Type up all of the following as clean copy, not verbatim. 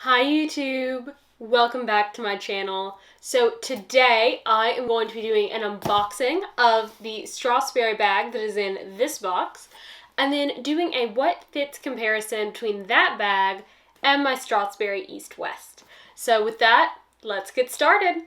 Hi YouTube! Welcome back to my channel. So today I am going to be doing an unboxing of the Strathberry bag that is in this box, and then doing a what fits comparison between that bag and my Strathberry East West. So with that, let's get started!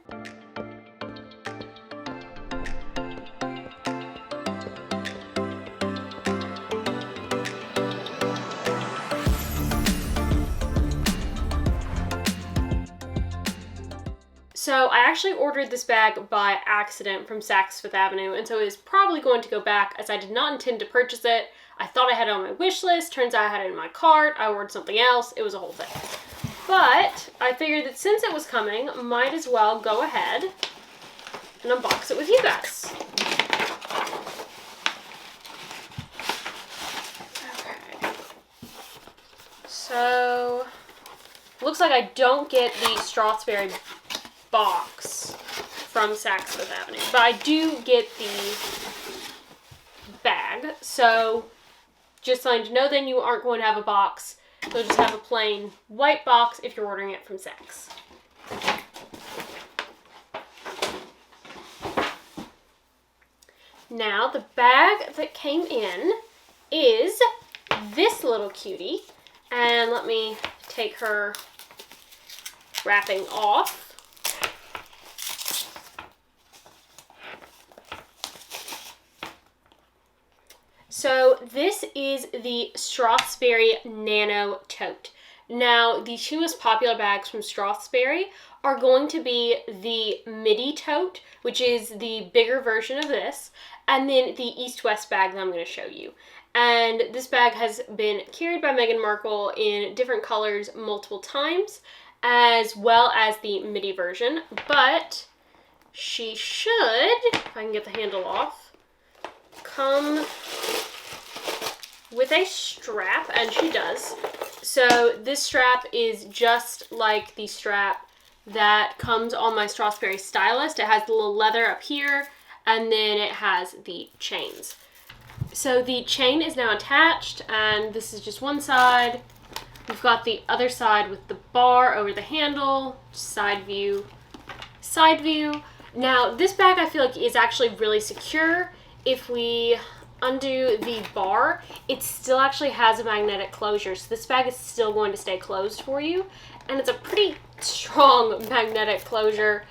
So I actually ordered this bag by accident from Saks Fifth Avenue, and so it is probably going to go back as I did not intend to purchase it. I thought I had it on my wish list, turns out I had it in my cart, I ordered something else, it was a whole thing. But I figured that since it was coming, might as well go ahead and unbox it with you guys. Okay. So, looks like I don't get the Strathberry box from Saks Fifth Avenue, but I do get the bag, so just letting you know then you aren't going to have a box. You'll just have a plain white box if you're ordering it from Saks. Now the bag that came in is this little cutie, and let me take her wrapping off. So this is the Strathberry Nano Tote. Now, the two most popular bags from Strathberry are going to be the Midi Tote, which is the bigger version of this, and then the East-West bag that I'm going to show you. And this bag has been carried by Meghan Markle in different colors multiple times, as well as the Midi version, but she should, if I can get the handle off, come with a strap, and she does. So this strap is just like the strap that comes on my Strathberry stylist. It has the little leather up here, and then it has the chains. So the chain is now attached, and this is just one side. We've got the other side with the bar over the handle, side view, side view. Now this bag I feel like is actually really secure. If we undo the bar, it still actually has a magnetic closure, so this bag is still going to stay closed for you, and it's a pretty strong magnetic closure.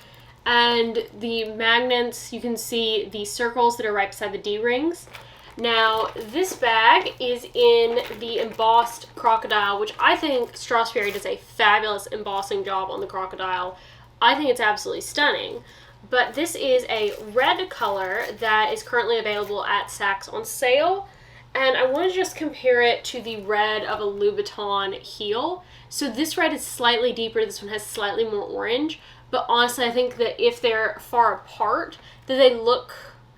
And the magnets, you can see the circles that are right beside the D-rings. Now this bag is in the embossed crocodile, which I think Strathberry does a fabulous embossing job on the crocodile. I think it's absolutely stunning. But this is a red color that is currently available at Saks on sale. And I want to just compare it to the red of a Louboutin heel. So this red is slightly deeper, this one has slightly more orange. But honestly, I think that if they're far apart, that they look,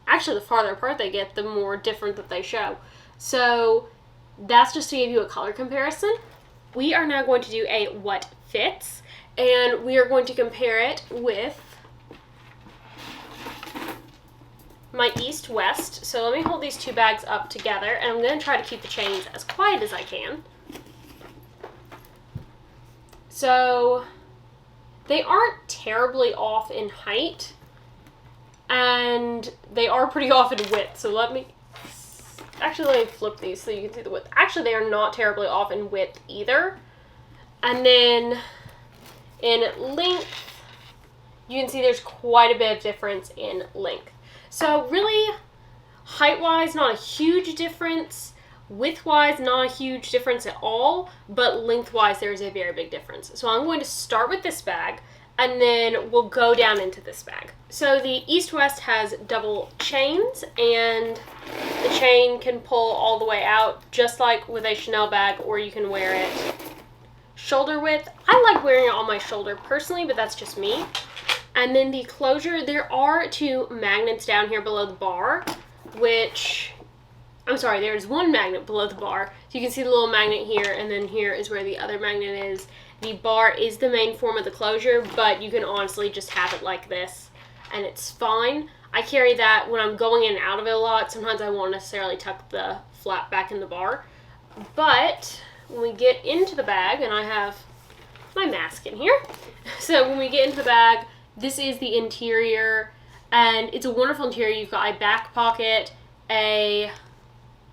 actually the farther apart they get, the more different that they show. So that's just to give you a color comparison. We are now going to do a what fits, and we are going to compare it with my East-West. So let me hold these two bags up together, and I'm going to try to keep the chains as quiet as I can. So they aren't terribly off in height, and they are pretty off in width. So let me flip these so you can see the width. Actually, they are not terribly off in width either. And then in length, you can see there's quite a bit of difference in length. So really, height-wise, not a huge difference. Width-wise, not a huge difference at all. But length-wise, there's a very big difference. So I'm going to start with this bag, and then we'll go down into this bag. So the East-West has double chains, and the chain can pull all the way out, just like with a Chanel bag, or you can wear it shoulder width. I like wearing it on my shoulder personally, but that's just me. And then the closure, there are two magnets down here below the bar, there's one magnet below the bar. So you can see the little magnet here, and then here is where the other magnet is. The bar is the main form of the closure, but you can honestly just have it like this, and it's fine. I carry that when I'm going in and out of it a lot. Sometimes I won't necessarily tuck the flap back in the bar. But when we get into the bag, and I have my mask in here. So when we get into the bag, this is the interior, and it's a wonderful interior. You've got a back pocket, a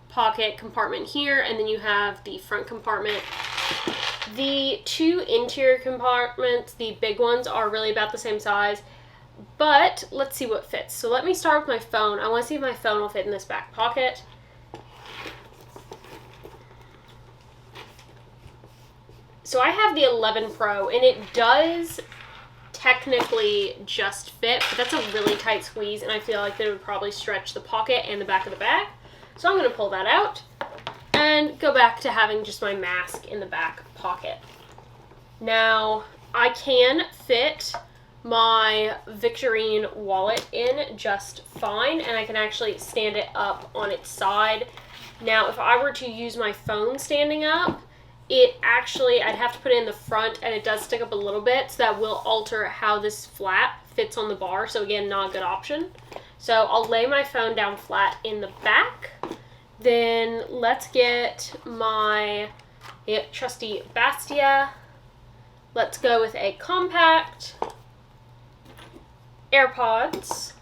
pocket compartment here, and then you have the front compartment. The two interior compartments, the big ones, are really about the same size, but let's see what fits. So let me start with my phone. I want to see if my phone will fit in this back pocket. So I have the 11 Pro, and it does technically just fit, but that's a really tight squeeze, and I feel like that it would probably stretch the pocket and the back of the bag. So I'm going to pull that out and go back to having just my mask in the back pocket. Now, I can fit my Victorine wallet in just fine, and I can actually stand it up on its side. Now, if I were to use my phone standing up, I'd have to put it in the front, and it does stick up a little bit, so that will alter how this flap fits on the bar. So again, not a good option. So I'll lay my phone down flat in the back. Then let's get my trusty Bastia. Let's go with a compact, AirPods,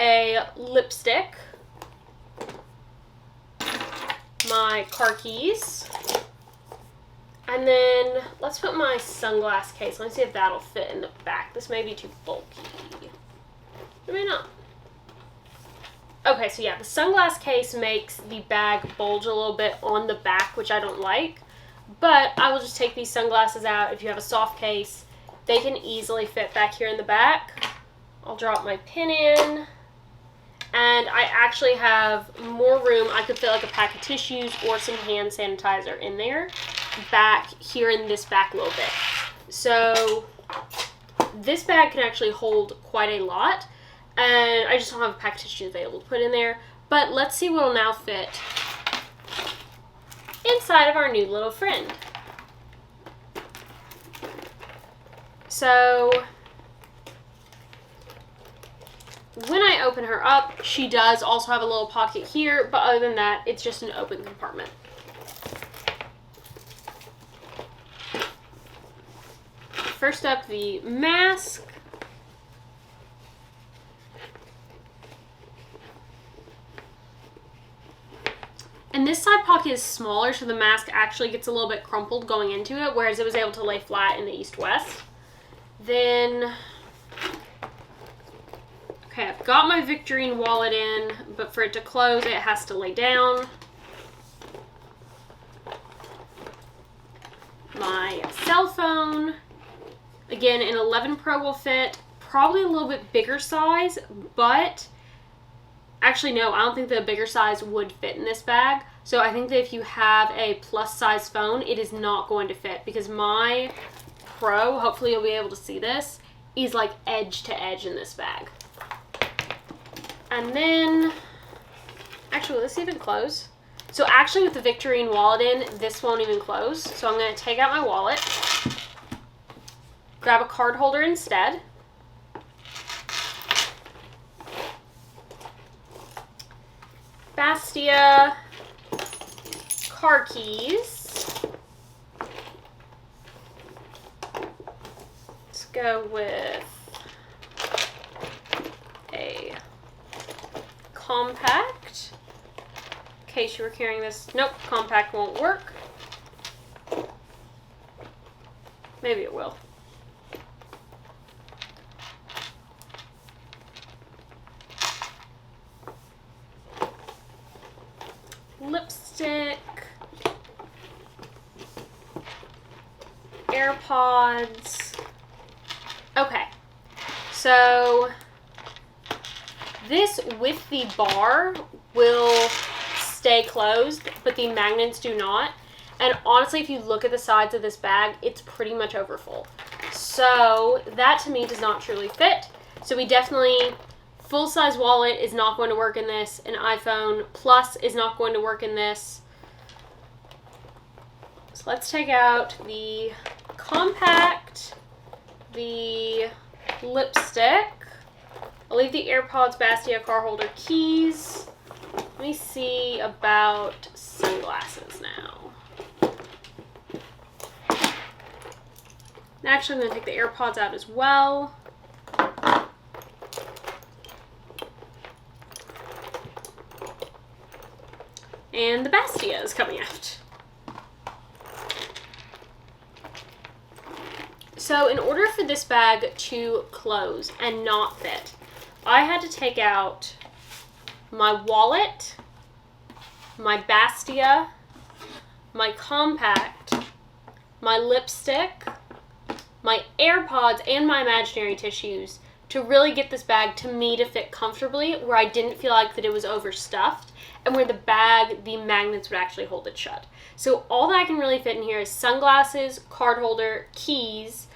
a lipstick, my car keys, and then let's put my sunglass case. Let me see if that'll fit in the back. This may be too bulky. It may not. Okay, so yeah, the sunglass case makes the bag bulge a little bit on the back, which I don't like, but I will just take these sunglasses out. If you have a soft case, they can easily fit back here in the back. I'll drop my pin in. And I actually have more room. I could fit like a pack of tissues or some hand sanitizer in there, back here in this back a little bit. So this bag can actually hold quite a lot, and I just don't have a pack of tissues available to put in there. But let's see what will now fit inside of our new little friend. So when I open her up, she does also have a little pocket here, but other than that, it's just an open compartment. First up, the mask. And this side pocket is smaller, so the mask actually gets a little bit crumpled going into it, whereas it was able to lay flat in the east-west. Then, okay, I've got my Victorine wallet in, but for it to close, it has to lay down. My cell phone, again, an 11 Pro will fit, probably a little bit bigger size, but actually no, I don't think the bigger size would fit in this bag. So I think that if you have a plus size phone, it is not going to fit, because my Pro, hopefully you'll be able to see this, is like edge to edge in this bag. And then, actually, will this even close? So actually with the Victorine wallet in, this won't even close. So I'm going to take out my wallet, grab a card holder instead. Bastia, car keys. Let's go with a compact. In case you were carrying this. Nope, compact won't work. Maybe it will. Lipstick, AirPods. Okay, so this with the bar will stay closed, but the magnets do not. And honestly, if you look at the sides of this bag, it's pretty much over full. So that to me does not truly fit. So we definitely, full-size wallet is not going to work in this. An iPhone Plus is not going to work in this. So let's take out the compact, the lipstick. I'll leave the AirPods, Bastia, car holder, keys. Let me see about sunglasses now. And actually, I'm going to take the AirPods out as well. And the Bastia is coming out. So in order for this bag to close and not fit, I had to take out my wallet, my Bastia, my compact, my lipstick, my AirPods, and my imaginary tissues to really get this bag to me to fit comfortably, where I didn't feel like that it was overstuffed, and where the magnets would actually hold it shut. So all that I can really fit in here is sunglasses, card holder, keys,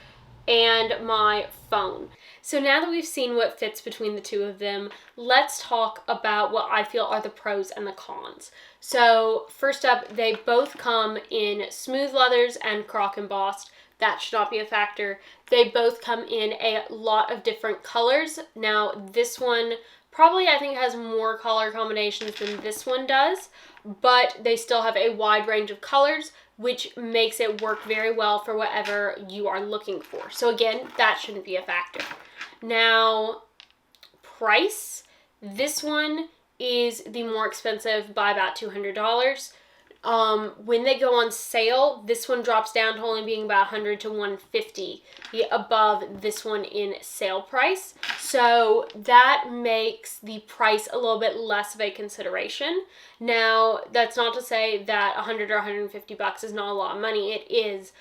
and my phone. So now that we've seen what fits between the two of them, let's talk about what I feel are the pros and the cons. So first up, they both come in smooth leathers and croc embossed. That should not be a factor. They both come in a lot of different colors. Now this one probably I think has more color combinations than this one does, but they still have a wide range of colors, which makes it work very well for whatever you are looking for. So again, that shouldn't be a factor. Now, price. This one is the more expensive by about $200. When they go on sale, this one drops down to only being about $100 to $150 above this one in sale price. So that makes the price a little bit less of a consideration. Now, that's not to say that $100 or $150 is not a lot of money. It is.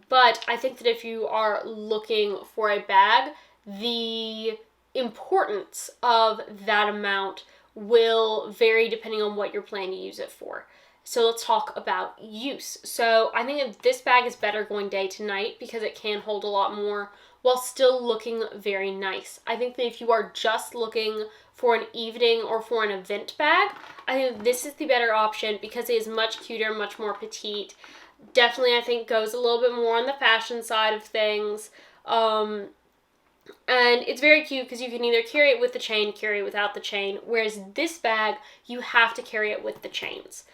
But I think that if you are looking for a bag, the importance of that amount will vary depending on what you're planning to use it for. So let's talk about use. So I think that this bag is better going day to night because it can hold a lot more while still looking very nice. I think that if you are just looking for an evening or for an event bag, I think this is the better option because it is much cuter, much more petite. Definitely, I think, goes a little bit more on the fashion side of things. And it's very cute because you can either carry it with the chain, carry it without the chain, whereas this bag, you have to carry it with the chains.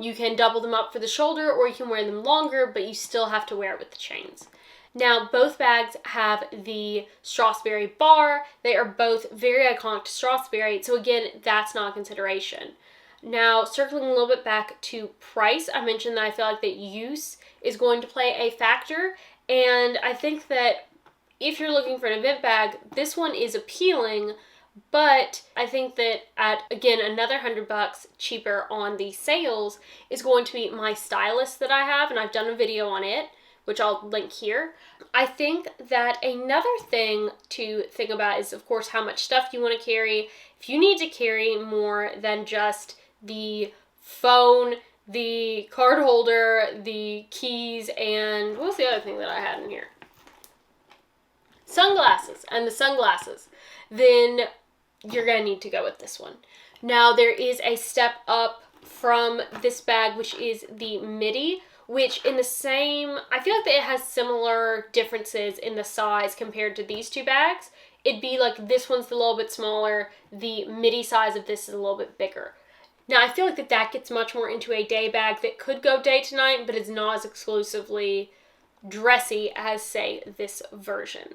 You can double them up for the shoulder or you can wear them longer, but you still have to wear it with the chains. Now, both bags have the Strathberry bar. They are both very iconic to Strathberry, so again, that's not a consideration. Now, circling a little bit back to price, I mentioned that I feel like that use is going to play a factor, and I think that if you're looking for an event bag, this one is appealing, but I think that at, again, another $100 cheaper on the sales is going to be my stylus that I have, and I've done a video on it, which I'll link here. I think that another thing to think about is, of course, how much stuff you want to carry. If you need to carry more than just the phone, the card holder, the keys, and what was the other thing that I had in here? Sunglasses, and the sunglasses, then you're going to need to go with this one. Now, there is a step up from this bag, which is the midi, which in the same, I feel like that it has similar differences in the size compared to these two bags. It'd be like this one's a little bit smaller, the midi size of this is a little bit bigger. Now, I feel like that gets much more into a day bag that could go day to night, but is not as exclusively dressy as, say, this version.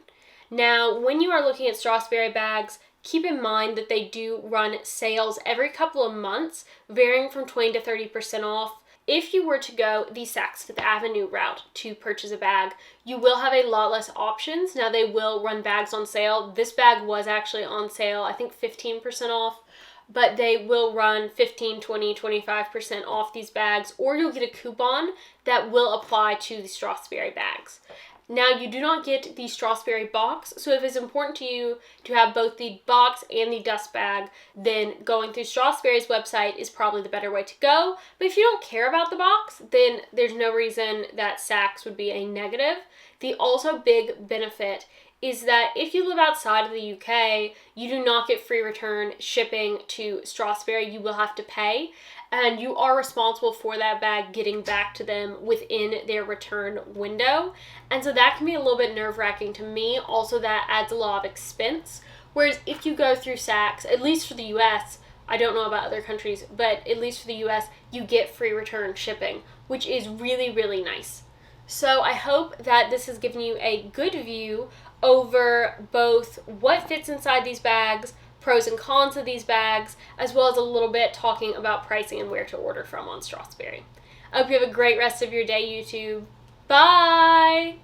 Now, when you are looking at Strathberry bags, keep in mind that they do run sales every couple of months, varying from 20 to 30% off. If you were to go the Saks Fifth Avenue route to purchase a bag, you will have a lot less options. Now, they will run bags on sale. This bag was actually on sale, I think 15% off, but they will run 15, 20, 25% off these bags, or you'll get a coupon that will apply to the Strathberry bags. Now, you do not get the Strathberry box, so if it's important to you to have both the box and the dust bag, then going through Strathberry's website is probably the better way to go. But if you don't care about the box, then there's no reason that Saks would be a negative. The also big benefit is that if you live outside of the UK, you do not get free return shipping to Strathberry. You will have to pay, and you are responsible for that bag getting back to them within their return window. And so that can be a little bit nerve-wracking to me. Also, that adds a lot of expense. Whereas if you go through Saks, at least for the US, I don't know about other countries, but at least for the US, you get free return shipping, which is really, really nice. So I hope that this has given you a good view over both what fits inside these bags, pros and cons of these bags, as well as a little bit talking about pricing and where to order from on Strathberry. I hope you have a great rest of your day, YouTube. Bye!